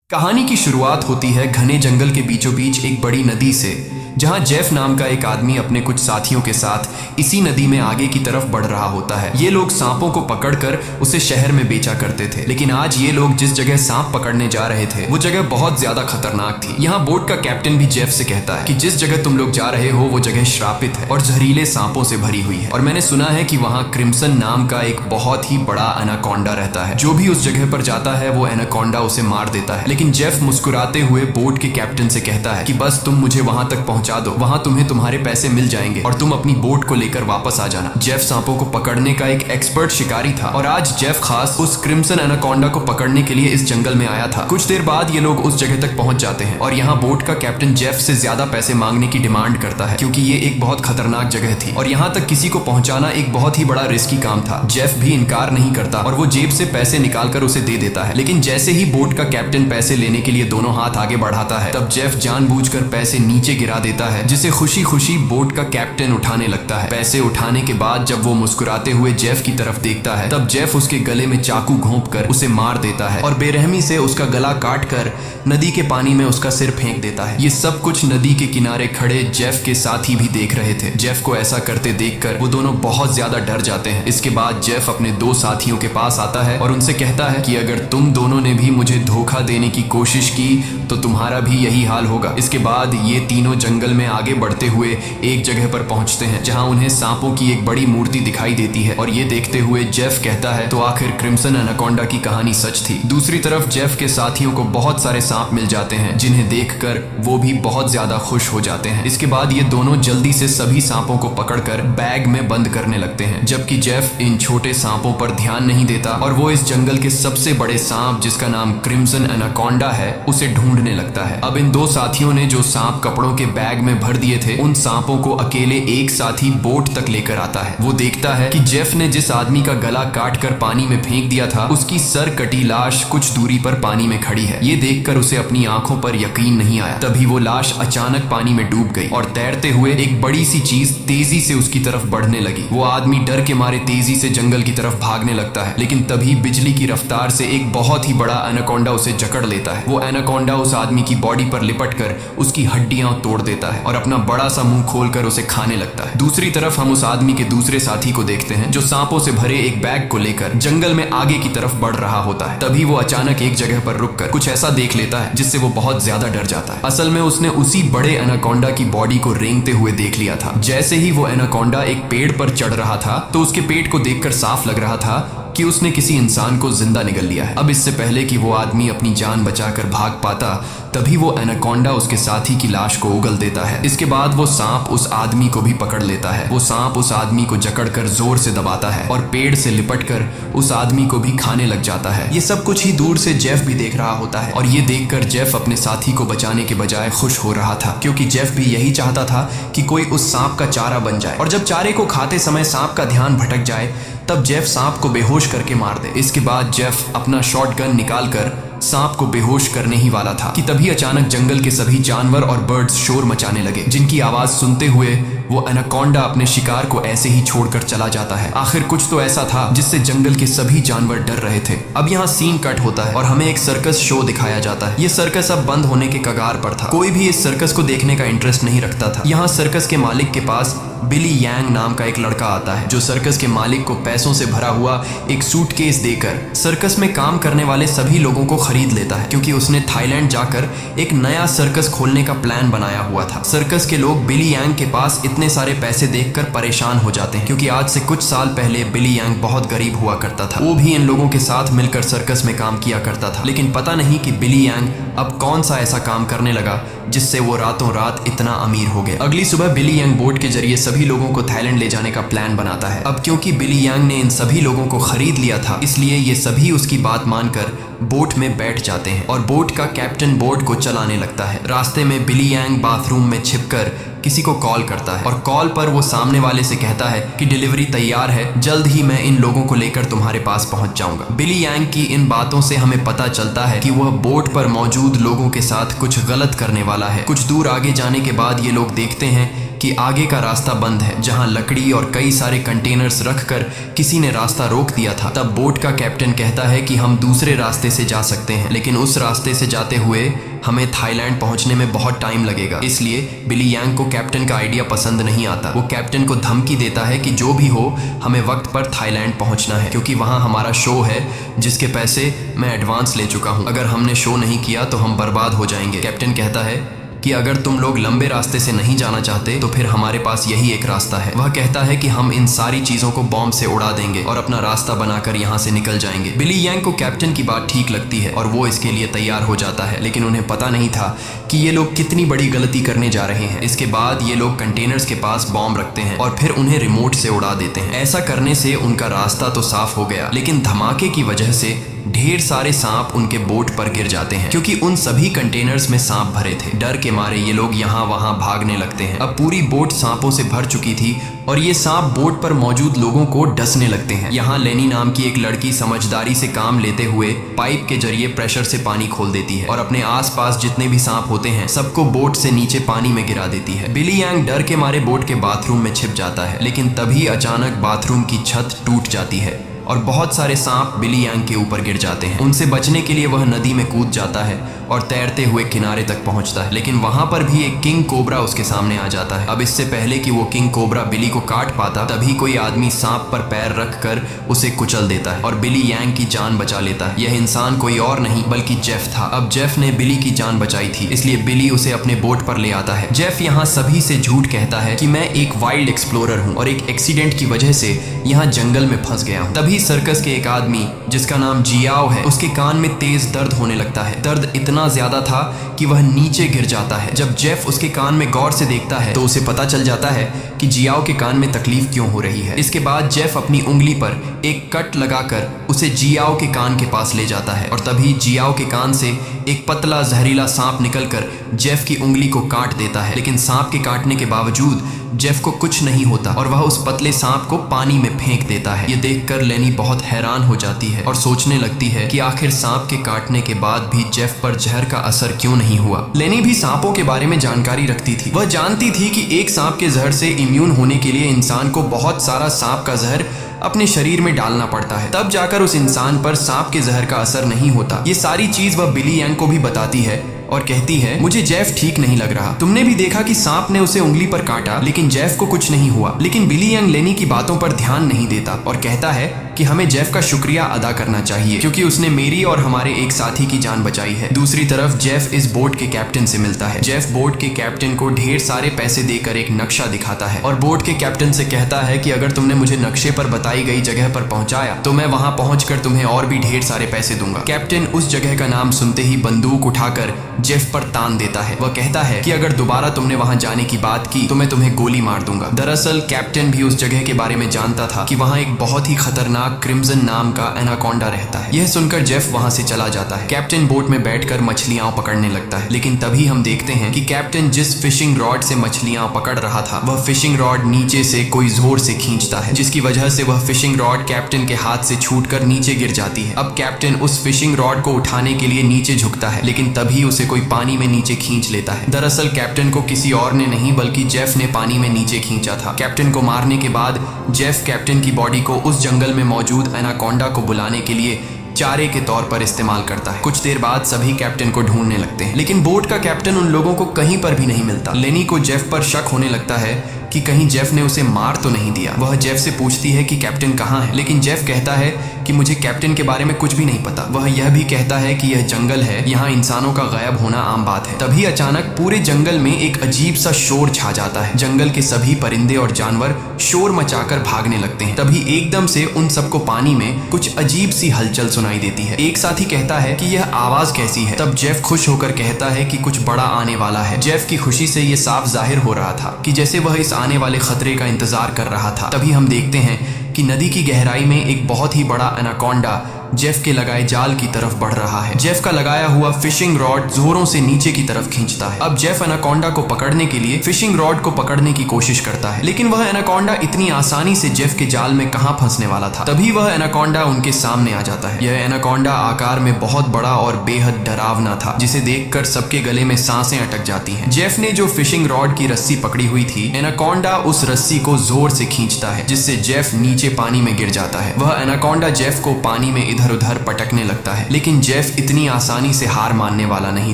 कहानी की शुरुआत होती है घने जंगल के बीचों बीच एक बड़ी नदी से, जहां जेफ नाम का एक आदमी अपने कुछ साथियों के साथ इसी नदी में आगे की तरफ बढ़ रहा होता है। ये लोग सांपों को पकड़कर उसे शहर में बेचा करते थे, लेकिन आज ये लोग जिस जगह सांप पकड़ने जा रहे थे वो जगह बहुत ज्यादा खतरनाक थी। यहाँ बोट का कैप्टन भी जेफ से कहता है कि जिस जगह तुम लोग जा रहे हो वो जगह श्रापित है और जहरीले सांपों से भरी हुई है, और मैंने सुना है कि वहाँ क्रिम्सन नाम का एक बहुत ही बड़ा एनाकोंडा रहता है। जो भी उस जगह पर जाता है वो एनाकोंडा उसे मार देता है। लेकिन जेफ मुस्कुराते हुए बोट के कैप्टन से कहता है कि बस तुम मुझे वहां तक पहुंचा दो, वहां तुम्हें तुम्हारे पैसे मिल जाएंगे और तुम अपनी बोट को लेकर वापस आ जाना। जेफ सांपों को पकड़ने का एक एक्सपर्ट शिकारी था और आज जेफ खास उस क्रिम्सन एनाकोंडा को पकड़ने के लिए इस जंगल में आया था। कुछ देर बाद ये लोग उस जगह तक पहुंच जाते हैं और यहाँ बोट का कैप्टन जेफ से ज्यादा पैसे मांगने की डिमांड करता है, क्योंकि ये एक बहुत खतरनाक जगह थी और यहाँ तक किसी को पहुंचाना एक बहुत ही बड़ा रिस्की काम था। जेफ भी इनकार नहीं करता और वो जेब से पैसे निकालकर उसे दे देता है। लेकिन जैसे ही बोट का कैप्टन पैसे लेने के लिए दोनों हाथ आगे बढ़ाता है, तब जेफ जानबूझकर पैसे नीचे गिरा देता है, जिसे खुशी खुशी बोट का कैप्टन उठाने लगता है। पैसे उठाने के बाद जब वो मुस्कुराते हुए जेफ की तरफ देखता है, तब जेफ उसके गले में चाकू घोंपकर उसे मार देता है और बेरहमी से उसका गला काटकर नदी के पानी में उसका सिर फेंक देता है। ये सब कुछ नदी के किनारे खड़े जेफ के साथी भी देख रहे थे। जेफ को ऐसा करते देखकर वो दोनों बहुत ज्यादा डर जाते हैं। इसके बाद जेफ अपने दो साथियों के पास आता है और उनसे कहता है कि अगर तुम दोनों ने भी मुझे धोखा देने की कोशिश की तो तुम्हारा भी यही हाल होगा। इसके बाद ये तीनों जंगल में आगे बढ़ते हुए एक जगह पर पहुंचते हैं, जहां उन्हें सांपों की एक बड़ी मूर्ति दिखाई देती है और ये देखते हुए जेफ कहता है तो आखिर क्रिम्सन एनाकोंडा की कहानी सच थी। दूसरी तरफ जेफ के साथियों को बहुत सारे सांप मिल जाते हैं, जिन्हें देखकर वो भी बहुत ज्यादा खुश हो जाते हैं। इसके बाद ये दोनों जल्दी से सभी सांपों को पकड़कर बैग में बंद करने लगते हैं, जबकि जेफ इन छोटे सांपों पर ध्यान नहीं देता और वो इस जंगल के सबसे बड़े सांप, जिसका नाम क्रिम्सन एनाकोंडा है, उसे ढूंढने लगता है। अब इन दो साथियों ने जो सांप कपड़ों के बैग में भर दिए थे, उन सांपों को अकेले एक साथी बोट तक लेकर आता है। वो देखता है कि जेफ ने जिस आदमी का गला काटकर पानी में फेंक दिया था, उसकी सर कटी लाश कुछ दूरी पर पानी में खड़ी है। ये देखकर उसे अपनी आंखों पर यकीन नहीं आया। तभी वो लाश अचानक पानी में डूब गई और तैरते हुए एक बड़ी सी चीज तेजी से उसकी तरफ बढ़ने लगी। वो आदमी डर के मारे तेजी से जंगल की तरफ भागने लगता है, लेकिन तभी बिजली की रफ्तार से एक बहुत ही बड़ा एनाकोंडा उसे जकड़ लेता है। वो एनाकोंडा उस आदमी की बॉडी पर लिपटकर उसकी हड्डियां तोड़ देता है और अपना बड़ा सा मुंह खोलकर उसे खाने लगता है। दूसरी तरफ हम उस आदमी के दूसरे साथी को देखते हैं, जो सांपों से भरे एक बैग को लेकर जंगल में आगे की तरफ बढ़ रहा होता है। तभी वो अचानक एक जगह पर रुककर कुछ ऐसा देख लेता है जिससे वो बहुत ज्यादा डर जाता है। असल में उसने उसी बड़े एनाकोंडा की बॉडी को रेंगते हुए देख लिया था। जैसे ही वो एनाकोंडा एक पेड़ पर चढ़ रहा था, तो उसके पेट को देखकर साफ लग रहा था कि उसने किसी इंसान को जिंदा निगल लिया है। अब इससे पहले कि वो आदमी अपनी जान बचाकर भाग पाता, तभी वो एनाकोंडा उसके साथी की लाश को उगल देता है। इसके बाद वो सांप उस आदमी को भी पकड़ लेता है। वो सांप उस आदमी को जकड़कर जोर से दबाता है और पेड़ से लिपटकर उस आदमी को भी खाने लग जाता है। ये सब कुछ ही दूर से जेफ भी देख रहा होता है और ये देखकर जेफ अपने साथी को बचाने के बजाय खुश हो रहा था, क्योंकि जेफ भी यही चाहता था कि कोई उस सांप का चारा बन जाए और जब चारे को खाते समय सांप का ध्यान भटक जाए, तब जेफ सांप को बेहोश करके मार दे। इसके बाद जेफ अपना शॉटगन निकालकर सांप को बेहोश करने ही वाला था कि तभी अचानक जंगल के सभी जानवर और बर्ड्स शोर मचाने लगे, जिनकी आवाज सुनते हुए वो एनाकोंडा अपने शिकार को ऐसे ही छोड़कर चला जाता है। आखिर कुछ तो ऐसा था जिससे जंगल के सभी जानवर डर रहे थे। अब यहाँ सीन कट होता है और हमें एक सर्कस शो दिखाया जाता है। ये सर्कस अब बंद होने के कगार पर था। कोई भी इस सर्कस को देखने का इंटरेस्ट नहीं रखता था। यहाँ सर्कस के मालिक के पास बिली यांग नाम का एक लड़का आता है, जो सर्कस के मालिक को पैसों से भरा हुआ एक सूटकेस देकर सर्कस में काम करने वाले सभी लोगों को खरीद लेता है, क्योंकि उसने थाईलैंड जाकर एक नया सर्कस खोलने का प्लान बनाया हुआ था। सर्कस के लोग बिली यांग के पास इतने सारे पैसे देखकर परेशान हो जाते हैं, क्योंकि आज से कुछ साल पहले बिली यांग बहुत गरीब हुआ करता था। वो भी इन लोगों के साथ मिलकर सर्कस में काम किया करता था, लेकिन पता नहीं कि बिली यांग अब कौन सा ऐसा काम करने लगा जिससे वो रातों रात इतना अमीर हो गया। अगली सुबह बिली यांग बोट के जरिए सभी लोगों को थाईलैंड ले जाने का प्लान बनाता है। अब क्योंकि बिली यांग ने इन सभी लोगों को खरीद लिया था, इसलिए ये सभी उसकी बात मानकर बोट में बैठ जाते हैं और बोट का कैप्टन बोट को चलाने लगता है। रास्ते में बिली यांग बाथरूम में छिपकर किसी को कॉल करता है और कॉल पर वो सामने वाले से कहता है कि डिलीवरी तैयार है, जल्द ही मैं इन लोगों को लेकर तुम्हारे पास पहुंच जाऊंगा। बिली यांग की इन बातों से हमें पता चलता है कि वह बोट पर मौजूद लोगों के साथ कुछ गलत करने वाला है। कुछ दूर आगे जाने के बाद ये लोग देखते हैं कि आगे का रास्ता बंद है, जहां लकड़ी और कई सारे कंटेनर्स रखकर किसी ने रास्ता रोक दिया था। तब बोट का कैप्टन कहता है कि हम दूसरे रास्ते से जा सकते हैं, लेकिन उस रास्ते से जाते हुए हमें थाईलैंड पहुंचने में बहुत टाइम लगेगा। इसलिए बिली यांग को कैप्टन का आइडिया पसंद नहीं आता। वो कैप्टन को धमकी देता है कि जो भी हो हमें वक्त पर थाईलैंड पहुंचना है, क्योंकि वहां हमारा शो है जिसके पैसे मैं एडवांस ले चुका हूं। अगर हमने शो नहीं किया तो हम बर्बाद हो जाएंगे। कैप्टन कहता है कि अगर तुम लोग लंबे रास्ते से नहीं जाना चाहते तो फिर हमारे पास यही एक रास्ता है। वह कहता है कि हम इन सारी चीजों को बॉम्ब से उड़ा देंगे और अपना रास्ता बनाकर यहाँ से निकल जाएंगे। बिली यांग को कैप्टन की बात ठीक लगती है और वो इसके लिए तैयार हो जाता है, लेकिन उन्हें पता नहीं था कि ये लोग कितनी बड़ी गलती करने जा रहे हैं। इसके बाद ये लोग कंटेनर्स के पास बॉम्ब रखते हैं और फिर उन्हें रिमोट से उड़ा देते हैं। ऐसा करने से उनका रास्ता तो साफ हो गया, लेकिन धमाके की वजह से ढेर सारे सांप उनके बोट पर गिर जाते हैं, क्योंकि उन सभी कंटेनर्स में सांप भरे थे। डर के मारे ये लोग यहाँ वहाँ भागने लगते हैं। अब पूरी बोट सांपों से भर चुकी थी और ये सांप बोट पर मौजूद लोगों को डसने लगते हैं। यहाँ लेनी नाम की एक लड़की समझदारी से काम लेते हुए पाइप के जरिए प्रेशर से पानी खोल देती है और अपने आसपास जितने भी सांप होते हैं सबको बोट से नीचे पानी में गिरा देती है। बिली यांग डर के मारे बोट के बाथरूम में छिप जाता है, लेकिन तभी अचानक बाथरूम की छत टूट जाती है और बहुत सारे सांप बिली यांग के ऊपर गिर जाते हैं। उनसे बचने के लिए वह नदी में कूद जाता है और तैरते हुए किनारे तक पहुंचता है, लेकिन वहां पर भी एक किंग कोबरा उसके सामने आ जाता है। अब इससे पहले कि वो किंग कोबरा बिली को काट पाता, तभी कोई आदमी सांप पर पैर रखकर उसे कुचल देता है और बिली यांग की जान बचा लेता है। यह इंसान कोई और नहीं बल्कि जेफ था। अब जेफ ने बिली की जान बचाई थी, इसलिए बिली उसे अपने बोट पर ले आता है। जेफ यहाँ सभी से झूठ कहता है कि मैं एक वाइल्ड एक्सप्लोरर हूँ और एक एक्सीडेंट की वजह से यहाँ जंगल में फंस गया हूँ। तभी सर्कस के एक आदमी जिसका नाम जियाओ है, उसके कान में तेज दर्द होने लगता है। दर्द इतना ज्यादा था कि वह नीचे गिर जाता है। जब जेफ उसके कान में गौर से देखता है तो उसे पता चल जाता है कि जियाओ के कान में तकलीफ क्यों हो रही है। इसके बाद जेफ अपनी उंगली पर एक कट लगाकर उसे जियाओ के कान के पास ले जाता है और तभी जियाओ के कान से एक पतला जहरीला सांप निकलकर जेफ की उंगली को काट देता है, लेकिन सांप के काटने के बावजूद जेफ को कुछ नहीं होता और वह उस पतले सांप को पानी में फेंक देता है। ये देखकर लेनी बहुत हैरान हो जाती है और सोचने लगती है कि आखिर सांप के काटने के बाद भी जेफ पर जहर का असर क्यों नहीं हुआ। लेनी भी सांपों के बारे में जानकारी रखती थी। वह जानती थी कि एक सांप के जहर से इम्यून होने के लिए इंसान को बहुत सारा सांप का जहर अपने शरीर में डालना पड़ता है, तब जाकर उस इंसान पर सांप के जहर का असर नहीं होता। ये सारी चीज वह बिली यांग को भी बताती है और कहती है, मुझे जेफ ठीक नहीं लग रहा। तुमने भी देखा कि सांप ने उसे उंगली पर काटा, लेकिन जेफ को कुछ नहीं हुआ। लेकिन बिली यांग लेनी की बातों पर ध्यान नहीं देता और कहता है कि हमें जेफ का शुक्रिया अदा करना चाहिए, क्योंकि उसने मेरी और हमारे एक साथी की जान बचाई है। दूसरी तरफ जेफ इस बोट के कैप्टन से मिलता है। जेफ बोट के कैप्टन को ढेर सारे पैसे देकर एक नक्शा दिखाता है और बोट के कैप्टन से कहता है कि अगर तुमने मुझे नक्शे पर बताई गई जगह पर पहुंचाया तो मैं वहां पहुंचकर तुम्हें और भी ढेर सारे पैसे दूंगा। कैप्टन उस जगह का नाम सुनते ही बंदूक उठाकर जेफ पर तान देता है। वह कहता है कि अगर दोबारा तुमने वहां जाने की बात की तो मैं तुम्हें गोली मार दूंगा। दरअसल कैप्टन भी उस जगह के बारे में जानता था कि वहां एक बहुत ही खतरनाक क्रिम्सन नाम का एनाकोंडा रहता है। यह सुनकर जेफ वहां से चला जाता है। कैप्टन बोट में बैठकर मछलियां पकड़ने लगता है, लेकिन तभी हम देखते हैं कि कैप्टन जिस फिशिंग रॉड से मछलियां पकड़ रहा था वह फिशिंग रॉड नीचे से कोई जोर से खींचता है, जिसकी वजह से वह फिशिंग रॉड कैप्टन के हाथ से छूटकर नीचे गिर जाती है। अब कैप्टन उस फिशिंग रॉड को उठाने के लिए नीचे झुकता है, लेकिन तभी उसे कोई पानी में नीचे खींच लेता है। दरअसल कैप्टन को किसी और ने नहीं बल्कि जेफ ने पानी में नीचे खींचा था। कैप्टन को मारने के बाद जेफ कैप्टन की बॉडी को उस जंगल में मौजूद एनाकोंडा को बुलाने के लिए चारे के तौर पर इस्तेमाल करता है। कुछ देर बाद सभी कैप्टन को ढूंढने लगते हैं, लेकिन बोट का कैप्टन उन लोगों को कहीं पर भी नहीं मिलता। लेनी को जेफ पर शक होने लगता है कि कहीं जेफ ने उसे मार तो नहीं दिया। वह जेफ से पूछती है कि कैप्टन कहाँ है, लेकिन जेफ कहता है कि मुझे कैप्टन के बारे में कुछ भी नहीं पता। वह यह भी कहता है कि यह जंगल है, यहाँ इंसानों का गायब होना आम बात है। तभी अचानक पूरे जंगल में एक अजीब सा शोर छा जाता है। जंगल के सभी परिंदे और जानवर शोर मचाकर भागने लगते हैं। तभी एकदम से उन सबको पानी में कुछ अजीब सी हलचल सुनाई देती है। एक साथी कहता है कि यह आवाज कैसी है। तब जेफ खुश होकर कहता है कि कुछ बड़ा आने वाला है। जेफ की खुशी से यह साफ जाहिर हो रहा था कि जैसे वह इस आने वाले खतरे का इंतजार कर रहा था। तभी हम देखते हैं कि नदी की गहराई में एक बहुत ही बड़ा एनाकोंडा जेफ के लगाए जाल की तरफ बढ़ रहा है। जेफ का लगाया हुआ फिशिंग रॉड जोरों से नीचे की तरफ खींचता है। अब जेफ एनाकोंडा को पकड़ने के लिए फिशिंग रॉड को पकड़ने की कोशिश करता है, लेकिन वह एनाकोंडा इतनी आसानी से जेफ के जाल में कहां फंसने वाला था। तभी वह एनाकोंडा उनके सामने आ जाता है। यह एनाकोंडा आकार में बहुत बड़ा और बेहद डरावना था, जिसे देखकर सबके गले में सांसें अटक जाती हैं। जेफ ने जो फिशिंग रॉड की रस्सी पकड़ी हुई थी, एनाकोंडा उस रस्सी को जोर से खींचता है, जिससे जेफ नीचे पानी में गिर जाता है। वह एनाकोंडा जेफ को पानी में इधर उधर पटकने लगता है, लेकिन जेफ इतनी आसानी से हार मानने वाला नहीं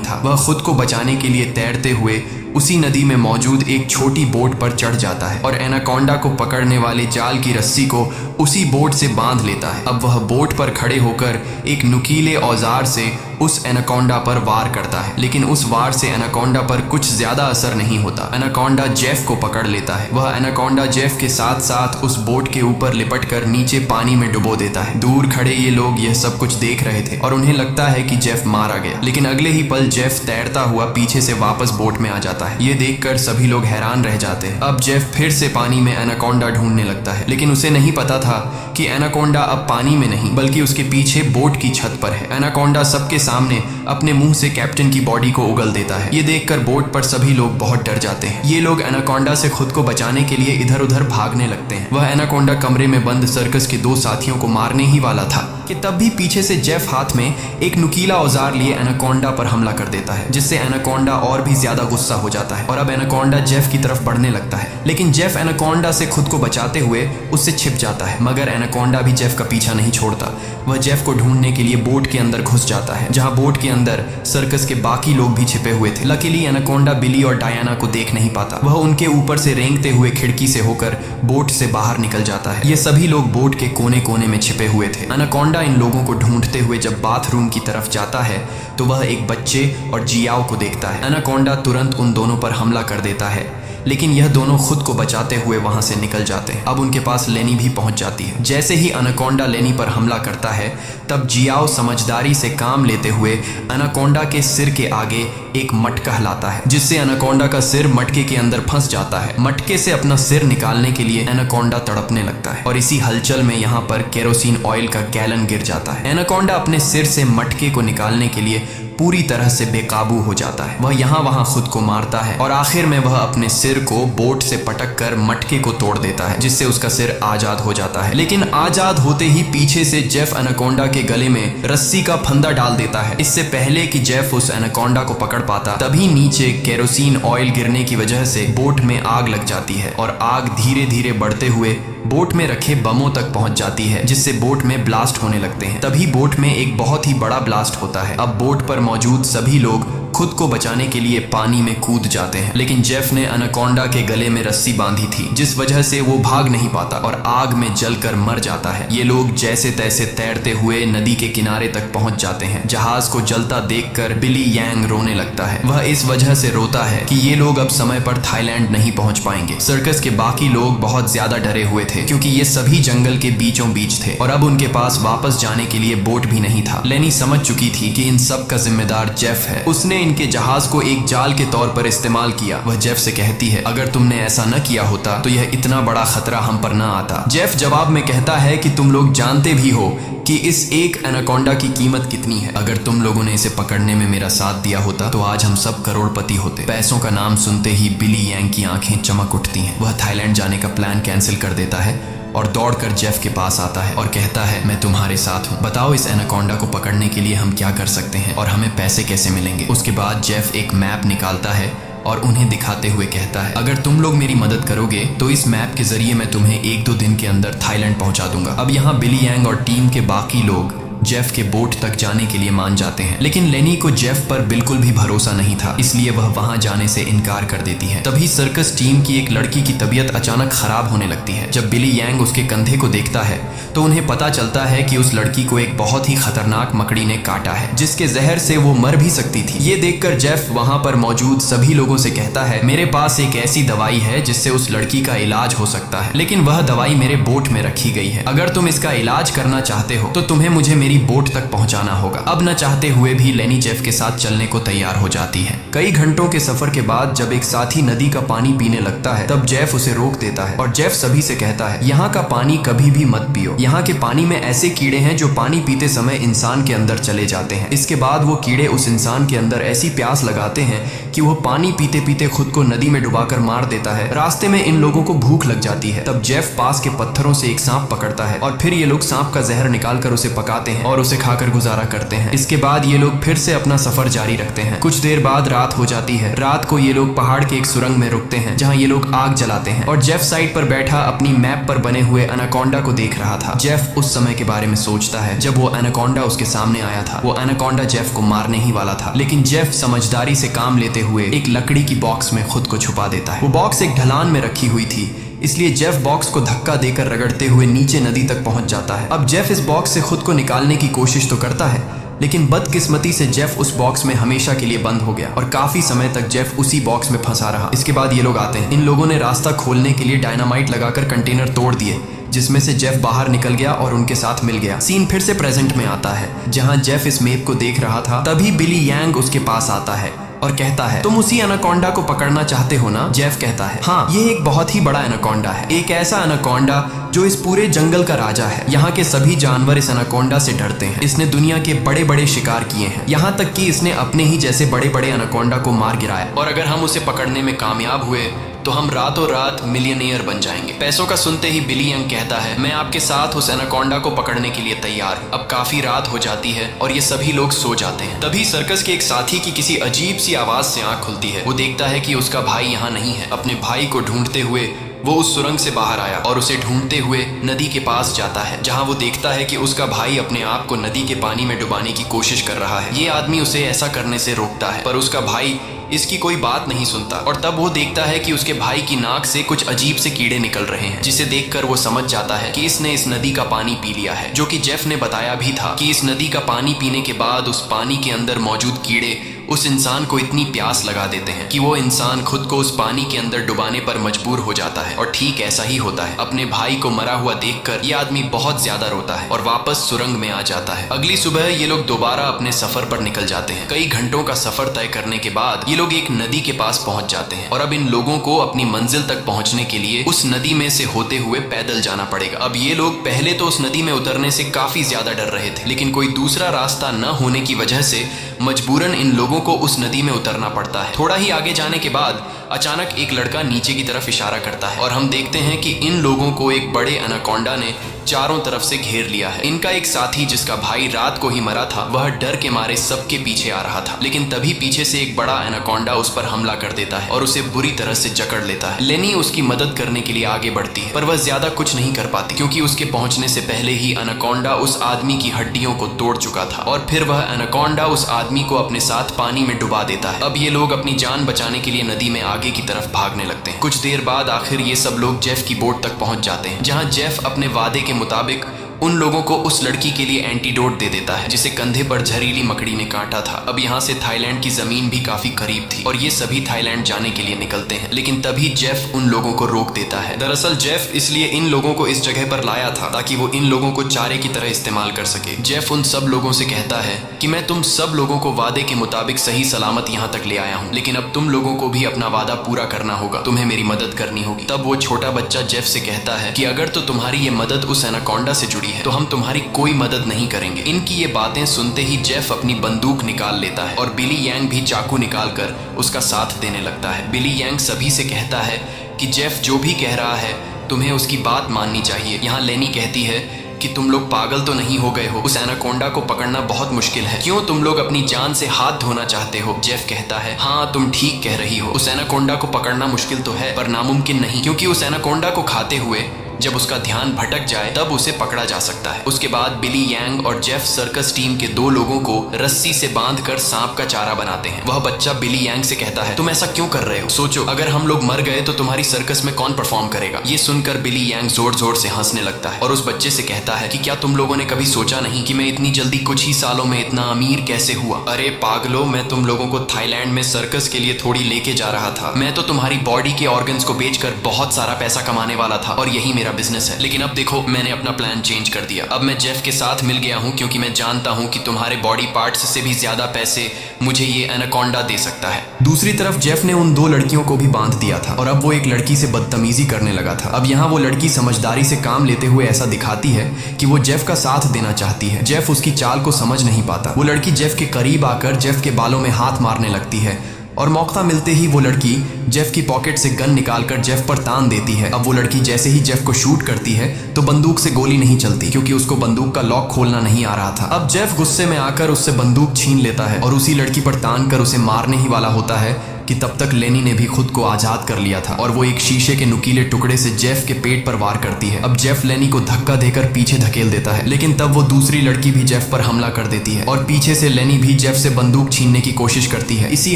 था। वह खुद को बचाने के लिए तैरते हुए उसी नदी में मौजूद एक छोटी बोट पर चढ़ जाता है और एनाकोंडा को पकड़ने वाले जाल की रस्सी को उसी बोट से बांध लेता है। अब वह बोट पर खड़े होकर एक नुकीले औजार से उस एनाकोंडा पर वार करता है, लेकिन उस वार से एनाकोंडा पर कुछ ज्यादा असर नहीं होता। एनाकोंडा जेफ को पकड़ लेता है। वह एनाकोंडा जेफ के साथ साथ उस बोट के ऊपर लिपट कर नीचे पानी में डुबो देता है। दूर खड़े ये लोग यह सब कुछ देख रहे थे और उन्हें लगता है कि जेफ मारा गया, लेकिन अगले ही पल जेफ तैरता हुआ पीछे से वापस बोट में आ जाता है। ये देखकर सभी लोग हैरान रह जाते हैं। अब जेफ फिर से पानी में एनाकोंडा ढूंढने लगता है, लेकिन उसे नहीं पता था कि एनाकोंडा अब पानी में नहीं बल्कि उसके पीछे बोट की छत पर है। एनाकोंडा सबके सामने अपने मुंह से कैप्टन की बॉडी को उगल देता है। ये देखकर बोट पर सभी लोग बहुत डर जाते हैं। ये लोग एनाकोंडा से खुद को बचाने के लिए इधर उधर भागने लगते हैं। वह एनाकोंडा कमरे में बंद सर्कस के 2 साथियों को मारने ही वाला था कि तब भी पीछे से जेफ हाथ में एक नुकीला औजार लिए एनाकोंडा पर हमला कर देता है, जिससे एनाकोंडा और भी ज्यादा गुस्सा हो जाता है और अब एनाकोंडा जेफ की तरफ बढ़ने लगता है। लेकिन जेफ एनाकोंडा से खुद को बचाते हुए उससे छिप जाता है, मगर एनाकोंडा भी जेफ का पीछा नहीं छोड़ता। वह जेफ को ढूंढने के लिए बोट के अंदर घुस जाता है, जहां बोट के अंदर सर्कस के बाकी लोग भी छिपे हुए थे। लकीली एनाकोंडा बिली और डायना को देख नहीं पाता। वह उनके ऊपर से रेंगते हुए खिड़की से होकर बोट से बाहर निकल जाता है। ये सभी लोग बोट के कोने कोने में छिपे हुए थे। एनाकोंडा इन लोगों को ढूंढते हुए जब बाथरूम की तरफ जाता है तो वह एक बच्चे और जियाओ को देखता है। एनाकोंडा तुरंत उन दोनों पर हमला कर देता है, लेकिन यह दोनों खुद को बचाते हुए वहां से निकल जाते हैं। अब उनके पास लेनी भी पहुंच जाती है। जैसे ही एनाकोंडा लेनी पर हमला करता है, तब जियाओ समझदारी से काम लेते हुए एनाकोंडा के सिर के आगे एक मटका लाता है, जिससे एनाकोंडा का सिर मटके के अंदर फंस जाता है। मटके से अपना सिर निकालने के लिए एनाकोंडा तड़पने लगता है और इसी हलचल में यहाँ पर केरोसिन ऑयल का गैलन गिर जाता है। एनाकोंडा अपने सिर से मटके को निकालने के लिए पूरी तरह से बेकाबू हो जाता है। वह यहाँ वहां खुद को मारता है और आखिर में वह अपने सिर को बोट से पटक कर मटके को तोड़ देता है, जिससे उसका सिर आजाद हो जाता है। लेकिन आजाद होते ही पीछे से जेफ एनाकोंडा के गले में रस्सी का फंदा डाल देता है। इससे पहले कि जेफ उस एनाकोंडा को पकड़ पाता, तभी नीचे केरोसिन ऑयल गिरने की वजह से बोट में आग लग जाती है और आग धीरे धीरे बढ़ते हुए बोट में रखे बमों तक पहुंच जाती है, जिससे बोट में ब्लास्ट होने लगते हैं। तभी बोट में एक बहुत ही बड़ा ब्लास्ट होता है। अब बोट पर मौजूद सभी लोग खुद को बचाने के लिए पानी में कूद जाते हैं, लेकिन जेफ ने एनाकोंडा के गले में रस्सी बांधी थी, जिस वजह से वो भाग नहीं पाता और आग में जलकर मर जाता है। ये लोग जैसे तैसे तैरते हुए नदी के किनारे तक पहुंच जाते हैं। जहाज को जलता देखकर बिली यांग रोने लगता है। वह इस वजह से रोता है कि ये लोग अब समय पर थाईलैंड नहीं पहुंच पाएंगे। सर्कस के बाकी लोग बहुत ज्यादा डरे हुए थे, क्योंकि ये सभी जंगल के बीचों बीच थे और अब उनके पास वापस जाने के लिए बोट भी नहीं था। लेनी समझ चुकी थी कि इन सब का जिम्मेदार जेफ है। उसने इनके जहाज को एक जाल के तौर पर इस्तेमाल किया। वह जेफ से कहती है, अगर तुमने ऐसा न किया होता तो यह इतना बड़ा खतरा हम पर न आता। जेफ जवाब में कहता है कि तुम लोग जानते भी हो कि इस एक एनाकोंडा की कीमत कितनी है। अगर तुम लोगों ने इसे पकड़ने में मेरा साथ दिया होता तो आज हम सब करोड़पति होते। पैसों का नाम सुनते ही बिली यांग की आंखें चमक उठती हैं। वह थाईलैंड जाने का प्लान कैंसिल कर देता है और दौड़कर जेफ के पास आता है और कहता है, मैं तुम्हारे साथ हूँ। बताओ इस एनाकोंडा को पकड़ने के लिए हम क्या कर सकते हैं और हमें पैसे कैसे मिलेंगे। उसके बाद जेफ एक मैप निकालता है और उन्हें दिखाते हुए कहता है, अगर तुम लोग मेरी मदद करोगे तो इस मैप के जरिए मैं तुम्हें 1-2 दिन के अंदर थाईलैंड पहुंचा दूंगा। अब यहाँ बिली यांग और टीम के बाकी लोग जेफ के बोट तक जाने के लिए मान जाते हैं, लेकिन लेनी को जेफ पर बिल्कुल भी भरोसा नहीं था, इसलिए वह वहां जाने से इनकार कर देती है। तभी सर्कस टीम की एक लड़की की तबीयत अचानक खराब होने लगती है। जब बिली यांग उसके कंधे को देखता है तो उन्हें पता चलता है कि उस लड़की को एक बहुत ही खतरनाक मकड़ी ने काटा है, जिसके जहर से वो मर भी सकती थी। ये देखकर जेफ वहां पर मौजूद सभी लोगों से कहता है, मेरे पास एक ऐसी दवाई है जिससे उस लड़की का इलाज हो सकता है, लेकिन वह दवाई मेरे बोट में रखी गई है। अगर तुम इसका इलाज करना चाहते हो तो तुम्हें मुझे मेरी बोट तक पहुंचाना होगा। अब न चाहते हुए भी लेनी जेफ के साथ चलने को तैयार हो जाती है। कई घंटों के सफर के बाद जब एक साथी नदी का पानी पीने लगता है तब जेफ उसे रोक देता है और जेफ सभी से कहता है, यहाँ का पानी कभी भी मत पियो। यहाँ के पानी में ऐसे कीड़े हैं जो पानी पीते समय इंसान के अंदर चले जाते हैं। इसके बाद वो कीड़े उस इंसान के अंदर ऐसी प्यास लगाते हैं कि वह पानी पीते पीते खुद को नदी में डुबाकर मार देता है। रास्ते में इन लोगों को भूख लग जाती है। तब जेफ पास के पत्थरों से एक सांप पकड़ता है और फिर ये लोग सांप का जहर निकालकर उसे पकाते हैं और उसे खाकर गुजारा करते हैं। इसके बाद ये लोग फिर से अपना सफर जारी रखते हैं। कुछ देर बाद रात हो जाती है। रात को ये लोग पहाड़ के एक सुरंग में रुकते हैं जहाँ ये लोग आग जलाते हैं और जेफ साइड पर बैठा अपनी मैप पर बने हुए एनाकोंडा को देख रहा था। जेफ उस समय के बारे में सोचता है जब वो एनाकोंडा उसके सामने आया था। वो एनाकोंडा जेफ को मारने ही वाला था, लेकिन जेफ समझदारी से काम लेते हुए एक लकड़ी की बॉक्स में खुद को छुपा देता है। वो बॉक्स एक ढलान में रखी हुई थी, इसलिए जेफ बॉक्स को धक्का देकर रगड़ते हुए नीचे नदी तक पहुंच जाता है। अब जेफ इस बॉक्स से खुद को निकालने की कोशिश तो करता है, लेकिन बदकिस्मती से जेफ उस बॉक्स में हमेशा के लिए बंद हो गया और काफी समय तक जेफ उसी बॉक्स में फंसा रहा। इसके बाद ये लोग आते हैं। इन लोगों ने रास्ता खोलने के लिए डायनामाइट लगाकर कंटेनर तोड़ दिए, जिसमें से जेफ बाहर निकल गया और उनके साथ मिल गया। सीन फिर से प्रेजेंट में आता है जहां जेफ इस मैप को देख रहा था। तभी बिली यांग उसके पास आता है और कहता है, तुम उसी एनाकोंडा को पकड़ना चाहते हो ना? जेफ कहता है, हाँ, ये एक बहुत ही बड़ा एनाकोंडा है, एक ऐसा एनाकोंडा जो इस पूरे जंगल का राजा है। यहाँ के सभी जानवर इस एनाकोंडा से डरते हैं। इसने दुनिया के बड़े बड़े शिकार किए हैं, यहाँ तक कि इसने अपने ही जैसे बड़े बड़े एनाकोंडा को मार गिराया, और अगर हम उसे पकड़ने में कामयाब हुए तो हम रातों रात मिलियनेयर बन जाएंगे। पैसों का सुनते ही बिली यंग कहता है, मैं आपके साथ उस एनाकोंडा को पकड़ने के लिए तैयार हूँ। अब काफी रात हो जाती है और ये सभी लोग सो जाते हैं। तभी सर्कस के एक साथी की किसी अजीब सी आवाज से आंख खुलती है। वो देखता है कि उसका भाई यहाँ नहीं है। अपने भाई को ढूंढते हुए वो उस सुरंग से बाहर आया और उसे ढूंढते हुए नदी के पास जाता है, जहां वो देखता है कि उसका भाई अपने आप को नदी के पानी में डुबाने की कोशिश कर रहा है। ये आदमी उसे ऐसा करने से रोकता है, पर उसका भाई इसकी कोई बात नहीं सुनता। और तब वो देखता है कि उसके भाई की नाक से कुछ अजीब से कीड़े निकल रहे हैं, जिसे देखकर वो समझ जाता है कि इसने इस नदी का पानी पी लिया है। जो कि जेफ ने बताया भी था कि इस नदी का पानी पीने के बाद उस पानी के अंदर मौजूद कीड़े उस इंसान को इतनी प्यास लगा देते हैं कि वो इंसान खुद को उस पानी के अंदर डुबाने पर मजबूर हो जाता है। और ठीक ऐसा ही होता है। अपने भाई को मरा हुआ देखकर ये आदमी बहुत ज्यादा रोता है और वापस सुरंग में आ जाता है। अगली सुबह ये लोग दोबारा अपने सफर पर निकल जाते हैं। कई घंटों का सफर तय करने के बाद ये लोग एक नदी के पास पहुंच जाते हैं और अब इन लोगों को अपनी मंजिल तक पहुंचने के लिए उस नदी में से होते हुए पैदल जाना पड़ेगा। अब ये लोग पहले तो उस नदी में उतरने से काफी ज्यादा डर रहे थे, लेकिन कोई दूसरा रास्ता न होने की वजह से मजबूरन इन लोगों को उस नदी में उतरना पड़ता है। थोड़ा ही आगे जाने के बाद अचानक एक लड़का नीचे की तरफ इशारा करता है और हम देखते हैं कि इन लोगों को एक बड़े एनाकोंडा ने चारों तरफ से घेर लिया है। इनका एक साथी जिसका भाई रात को ही मरा था, वह डर के मारे सबके पीछे आ रहा था, लेकिन तभी पीछे से एक बड़ा एनाकोंडा उस पर हमला कर देता है और उसे बुरी तरह से जकड़ लेता है। लेनी उसकी मदद करने के लिए आगे बढ़ती है, पर वह ज्यादा कुछ नहीं कर पाती क्योंकि उसके पहुंचने से पहले ही एनाकोंडा उस आदमी की हड्डियों को तोड़ चुका था और फिर वह एनाकोंडा उस आदमी को अपने साथ पानी में डुबा देता है। अब ये लोग अपनी जान बचाने के लिए नदी में आगे की तरफ भागने लगते हैं। कुछ देर बाद आखिर ये सब लोग जेफ की बोट तक पहुंच जाते हैं, जहां जेफ अपने वादे के मुताबिक उन लोगों को उस लड़की के लिए एंटीडोट दे देता है जिसे कंधे पर जहरीली मकड़ी ने काटा था। अब यहाँ से थाईलैंड की जमीन भी काफी करीब थी और ये सभी थाईलैंड जाने के लिए निकलते हैं, लेकिन तभी जेफ उन लोगों को रोक देता है। दरअसल जेफ इसलिए इन लोगों को इस जगह पर लाया था ताकि वो इन लोगों को चारे की तरह इस्तेमाल कर सके। जेफ उन सब लोगों से कहता है कि मैं तुम सब लोगों को वादे के मुताबिक सही सलामत यहाँ तक ले आया हूँ, लेकिन अब तुम लोगों को भी अपना वादा पूरा करना होगा, तुम्हें मेरी मदद करनी होगी। तब वो छोटा बच्चा जेफ से कहता है कि अगर तो तुम्हारी ये मदद उस एनाकोंडा से जुड़ी है तो हम तुम्हारी कोई मदद नहीं करेंगे। इनकी ये बातें सुनते ही जेफ अपनी बंदूक निकाल लेता है और बिली यांग भी चाकू निकालकर उसका साथ देने लगता है। बिली यांग सभी से कहता है कि जेफ जो भी कह रहा है तुम्हें उसकी बात माननी चाहिए। यहाँ लेनी कहती है कि तुम लोग पागल तो नहीं हो गए हो, उस एनाकोंडा को पकड़ना बहुत मुश्किल है, क्यों तुम लोग अपनी जान से हाथ धोना चाहते हो? जेफ कहता है, हाँ तुम ठीक कह रही हो, उस एनाकोंडा को पकड़ना मुश्किल तो है पर नामुमकिन नहीं, क्योंकि उस एनाकोंडा को खाते हुए जब उसका ध्यान भटक जाए तब उसे पकड़ा जा सकता है। उसके बाद बिली यांग और जेफ सर्कस टीम के 2 लोगों को रस्सी से बांधकर सांप का चारा बनाते हैं। वह बच्चा बिली यांग से कहता है, तुम ऐसा क्यों कर रहे हो? सोचो अगर हम लोग मर गए तो तुम्हारी सर्कस में कौन परफॉर्म करेगा? ये सुनकर बिली यांग जोर जोर से हंसने लगता है और उस बच्चे से कहता है कि क्या तुम लोगों ने कभी सोचा नहीं कि मैं इतनी जल्दी कुछ ही सालों में इतना अमीर कैसे हुआ? अरे पागलो, मैं तुम लोगों को थाईलैंड में सर्कस के लिए थोड़ी लेके जा रहा था। मैं तो तुम्हारी बॉडी के ऑर्गन्स को बेचकर बहुत सारा पैसा कमाने वाला था और यही मेरा मेरा बिजनेस है, लेकिन अब देखो मैंने अपना प्लान चेंज कर दिया। अब मैं जेफ के साथ मिल गया हूँ क्योंकि मैं जानता हूँ कि तुम्हारे बॉडी पार्ट्स से भी ज्यादा पैसे मुझे ये एनाकोंडा दे सकता है। दूसरी तरफ जेफ ने उन 2 लड़कियों को भी बांध दिया था और अब वो एक लड़की से बदतमीजी करने लगा था। अब यहाँ वो लड़की समझदारी से काम लेते हुए ऐसा दिखाती है कि वो जेफ का साथ देना चाहती है। जेफ उसकी चाल को समझ नहीं पाता। वो लड़की जेफ के करीब आकर जेफ के बालों में हाथ मारने लगती है और मौका मिलते ही वो लड़की जेफ की पॉकेट से गन निकालकर जेफ पर तान देती है। अब वो लड़की जैसे ही जेफ को शूट करती है तो बंदूक से गोली नहीं चलती क्योंकि उसको बंदूक का लॉक खोलना नहीं आ रहा था। अब जेफ गुस्से में आकर उससे बंदूक छीन लेता है और उसी लड़की पर तान कर उसे मारने ही वाला होता है कि तब तक लेनी ने भी खुद को आजाद कर लिया था और वो एक शीशे के नुकीले टुकड़े से जेफ के पेट पर वार करती है। अब जेफ लेनी को धक्का देकर पीछे धकेल देता है, लेकिन तब वो दूसरी लड़की भी जेफ पर हमला कर देती है और पीछे से लेनी भी जेफ से बंदूक छीनने की कोशिश करती है। इसी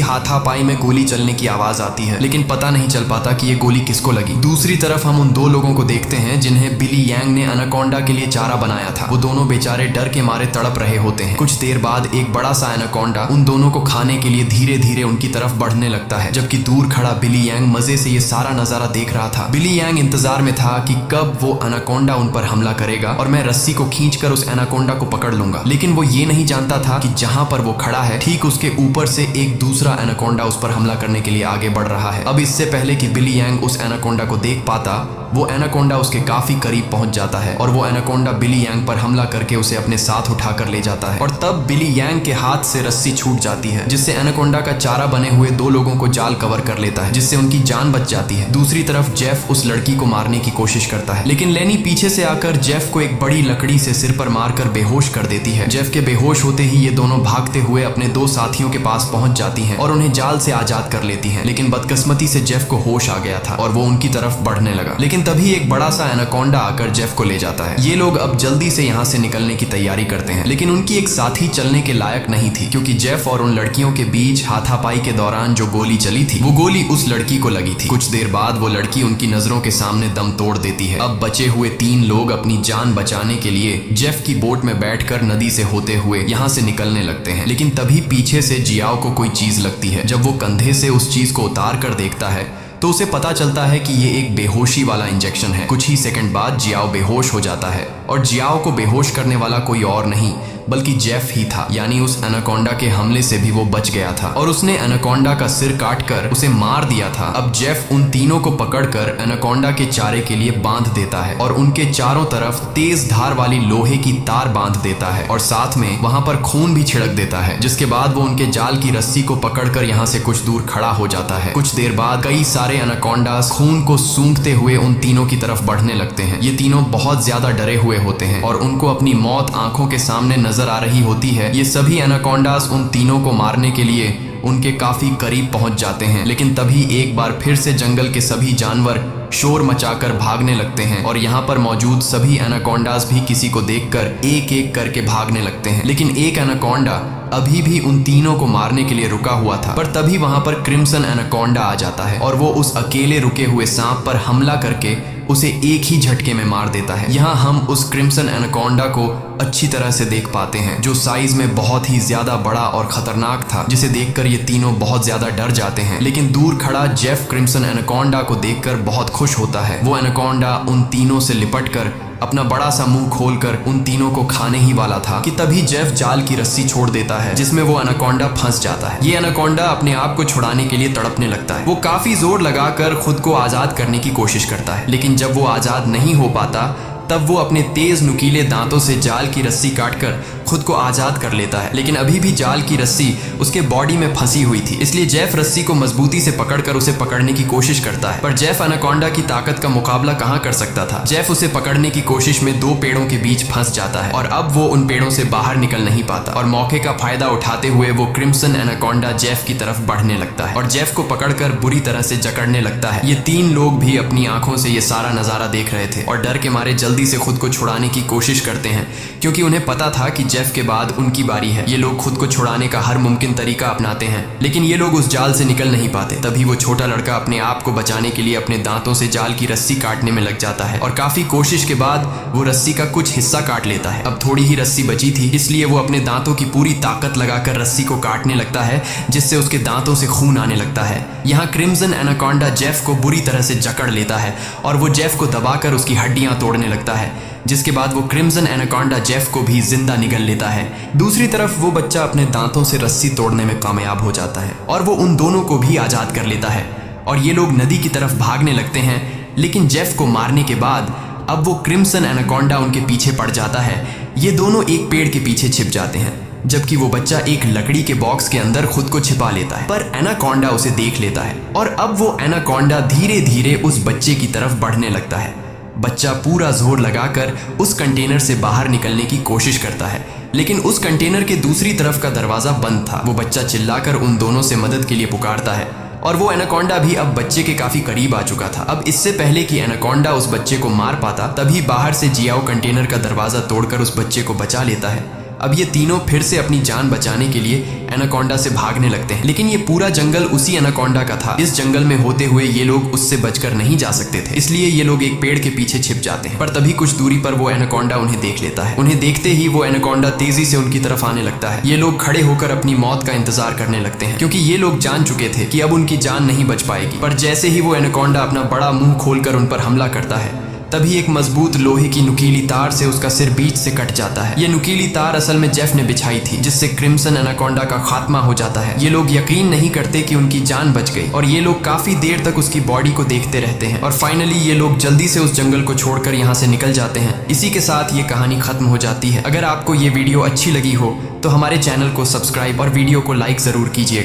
हाथापाई में गोली चलने की आवाज आती है, लेकिन पता नहीं चल पाता कि ये गोली किसको लगी। दूसरी तरफ हम उन 2 लोगों को देखते हैं जिन्हें बिली यांग ने एनाकोंडा के लिए चारा बनाया था। वो दोनों बेचारे डर के मारे तड़प रहे होते हैं। कुछ देर बाद एक बड़ा सा एनाकोंडा उन दोनों को खाने के लिए धीरे धीरे उनकी तरफ बढ़ने लगता है, जबकि दूर खड़ा बिली यांग मजे से ये सारा नजारा देख रहा था। बिली यांग इंतजार में था कि कब वो एनाकोंडा उन पर हमला करेगा और मैं रस्सी को खींचकर उस एनाकोंडा को पकड़ लूंगा। लेकिन वो ये नहीं जानता था कि जहां पर वो खड़ा है ठीक उसके ऊपर से एक दूसरा एनाकोंडा उस पर हमला करने के लिए आगे बढ़ रहा है। अब इससे पहले कि बिली यांग उस एनाकोंडा को देख पाता, वो एनाकोंडा उसके काफी करीब पहुंच जाता है और वो एनाकोंडा बिली यांग पर हमला करके उसे अपने साथ उठाकर ले जाता है और तब बिली यांग के हाथ से रस्सी छूट जाती है, जिससे एनाकोंडा का चारा बने हुए 2 लोगों को जाल कवर कर लेता है, जिससे उनकी जान बच जाती है। दूसरी तरफ जेफ उस लड़की को मारने की कोशिश करता है, लेकिन लेनी पीछे से आकर जेफ को एक बड़ी लकड़ी से सिर पर मारकर बेहोश कर देती है। जेफ के बेहोश होते ही ये दोनों भागते हुए अपने 2 साथियों के पास पहुंच जाती हैं और उन्हें जाल से आजाद कर लेती हैं। लेकिन बदकिस्मती से जेफ को होश आ गया था और वो उनकी तरफ बढ़ने लगा, लेकिन तभी एक बड़ा सा एनाकोंडा आकर जेफ को ले जाता है। ये लोग अब जल्दी से यहाँ से निकलने की तैयारी करते हैं, लेकिन उनकी एक साथी चलने के लायक नहीं थी क्योंकि जेफ और उन लड़कियों के बीच हाथापाई के दौरान जो गोली चली थी वो गोली उस लड़की को लगी थी। कुछ देर बाद वो लड़की उनकी नजरों के सामने दम तोड़ देती है। अब बचे हुए 3 लोग अपनी जान बचाने के लिए जेफ की बोट में बैठकर नदी से होते हुए यहाँ से निकलने लगते हैं, लेकिन तभी पीछे से जियाओ को कोई चीज लगती है। जब वो कंधे से उस चीज को उतार कर देखता है तो उसे पता चलता है कि ये एक बेहोशी वाला इंजेक्शन है। कुछ ही सेकंड बाद जियाओ बेहोश हो जाता है और जियाओ को बेहोश करने वाला कोई और नहीं बल्कि जेफ ही था, यानी उस एनाकोंडा के हमले से भी वो बच गया था और उसने एनाकोंडा का सिर काटकर उसे मार दिया था। अब जेफ उन तीनों को पकड़कर एनाकोंडा के चारे के लिए बांध देता है और उनके चारों तरफ तेज धार वाली लोहे की तार बांध देता है और साथ में वहां पर खून भी छिड़क देता है, जिसके बाद वो उनके जाल की रस्सी को पकड़कर यहाँ से कुछ दूर खड़ा हो जाता है। कुछ देर बाद कई सारे एनाकोंडास खून को सूंघते हुए उन तीनों की तरफ बढ़ने लगते हैं। ये तीनों बहुत ज्यादा डरे हुए होते हैं और उनको अपनी मौत आंखों के सामने नजर आ रही होती है। ये सभी एनाकोंडास उन तीनों को मारने के लिए उनके काफी करीब पहुंच जाते हैं, लेकिन तभी एक बार फिर से जंगल के सभी जानवर शोर मचाकर भागने लगते हैं और यहाँ पर मौजूद सभी एनाकोंडास भी किसी को देखकर एक एक करके भागने लगते हैं। लेकिन एक एनाकोंडा अभी भी उन तीनों को मारने के लिए रुका हुआ था, पर तभी वहां पर क्रिम्सन एनाकोंडा आ जाता है और वो उस अकेले रुके हुए सांप पर हमला करके उसे एक ही झटके में मार देता है। यहाँ हम उस क्रिम्सन एनाकोंडा को अच्छी तरह से देख पाते हैं, जो साइज में बहुत ही ज्यादा बड़ा और खतरनाक था, जिसे देखकर ये तीनों बहुत ज्यादा डर जाते हैं। लेकिन दूर खड़ा जेफ क्रिम्सन एनाकोंडा को देखकर बहुत खुश होता है। वो एनाकोंडा उन तीनों से लिपटकर अपना बड़ा सा मुंह खोलकर उन तीनों को खाने ही वाला था कि तभी जेफ जाल की रस्सी छोड़ देता है, जिसमें वो एनाकोंडा फंस जाता है। ये एनाकोंडा अपने आप को छुड़ाने के लिए तड़पने लगता है। वो काफी जोर लगाकर खुद को आजाद करने की कोशिश करता है, लेकिन जब वो आजाद नहीं हो पाता तब वो अपने तेज नुकीले दांतों से जाल की रस्सी काटकर खुद को आजाद कर लेता है। लेकिन अभी भी जाल की रस्सी उसके बॉडी में फंसी हुई थी, इसलिए जेफ रस्सी को मजबूती से पकड़कर उसे पकड़ने की कोशिश करता है, पर जेफ एनाकोंडा की ताकत का मुकाबला कहां कर सकता था। जेफ उसे पकड़ने की कोशिश में 2 पेड़ों के बीच फंस जाता है और अब वो उन पेड़ों से बाहर निकल नहीं पाता और मौके का फायदा उठाते हुए वो क्रिम्सन एनाकोंडा जेफ की तरफ बढ़ने लगता है और जेफ को पकड़कर बुरी तरह से जकड़ने लगता है। ये 3 लोग भी अपनी आंखों से ये सारा नजारा देख रहे थे और डर के मारे जल्दी जल्दी से खुद को छुड़ाने की कोशिश करते हैं, क्योंकि उन्हें पता था कि जेफ के बाद उनकी बारी है। ये लोग खुद को छुड़ाने का हर मुमकिन तरीका अपनाते हैं, लेकिन ये लोग उस जाल से निकल नहीं पाते। तभी वो छोटा लड़का अपने आप को बचाने के लिए अपने दांतों से जाल की रस्सी काटने में लग जाता है और काफी कोशिश के बाद वो रस्सी का कुछ हिस्सा काट लेता है। अब थोड़ी ही रस्सी बची थी, इसलिए वो अपने दांतों की पूरी ताकत लगाकर रस्सी को काटने लगता है, जिससे उसके दांतों से खून आने लगता है। यहाँ क्रिम्सन एनाकोंडा जेफ को बुरी तरह से जकड़ लेता है और वो जेफ को दबाकर उसकी हड्डियां तोड़ने लगता है, जिसके बाद वो क्रिम्सन एनाकोंडा जेफ को भी जिंदा निगल लेता है। दूसरी तरफ वो बच्चा अपने दांतों से रस्सी तोड़ने में कामयाब हो जाता है और वो उन दोनों को भी आजाद कर लेता है और ये लोग नदी की तरफ भागने लगते हैं। लेकिन जेफ को मारने के बाद अब वो क्रिम्सन एनाकोंडा उनके पीछे पड़ जाता है। ये दोनों एक पेड़ के पीछे छिप जाते हैं, जबकि वो बच्चा एक लकड़ी के बॉक्स के अंदर खुद को छिपा लेता है, पर एनाकोंडा उसे देख लेता है और अब वो एनाकोंडा धीरे धीरे उस बच्चे की तरफ बढ़ने लगता है। बच्चा पूरा जोर लगाकर उस कंटेनर से बाहर निकलने की कोशिश करता है, लेकिन उस कंटेनर के दूसरी तरफ का दरवाजा बंद था। वो बच्चा चिल्लाकर उन दोनों से मदद के लिए पुकारता है और वो एनाकोंडा भी अब बच्चे के काफी करीब आ चुका था। अब इससे पहले कि एनाकोंडा उस बच्चे को मार पाता, तभी बाहर से जियाओ कंटेनर का दरवाजा तोड़कर उस बच्चे को बचा लेता है। अब ये तीनों फिर से अपनी जान बचाने के लिए एनाकोंडा से भागने लगते हैं, लेकिन ये पूरा जंगल उसी एनाकोंडा का था। इस जंगल में होते हुए ये लोग उससे बचकर नहीं जा सकते थे, इसलिए ये लोग एक पेड़ के पीछे छिप जाते हैं। पर तभी कुछ दूरी पर वो एनाकोंडा उन्हें देख लेता है। उन्हें देखते ही वो एनाकोंडा तेजी से उनकी तरफ आने लगता है। ये लोग खड़े होकर अपनी मौत का इंतजार करने लगते हैं, क्योंकि ये लोग जान चुके थे कि अब उनकी जान नहीं बच पाएगी। पर जैसे ही वो एनाकोंडा अपना बड़ा मुंह खोलकर उन पर हमला करता है, तभी एक मजबूत लोहे की नुकीली तार से उसका सिर बीच से कट जाता है। ये नुकीली तार असल में जेफ ने बिछाई थी, जिससे क्रिम्सन एनाकोंडा का खात्मा हो जाता है। ये लोग यकीन नहीं करते कि उनकी जान बच गई और ये लोग काफी देर तक उसकी बॉडी को देखते रहते हैं और फाइनली ये लोग जल्दी से उस जंगल को छोड़कर यहाँ से निकल जाते हैं। इसी के साथ ये कहानी खत्म हो जाती है। अगर आपको ये वीडियो अच्छी लगी हो तो हमारे चैनल को सब्सक्राइब और वीडियो को लाइक जरूर कीजिएगा।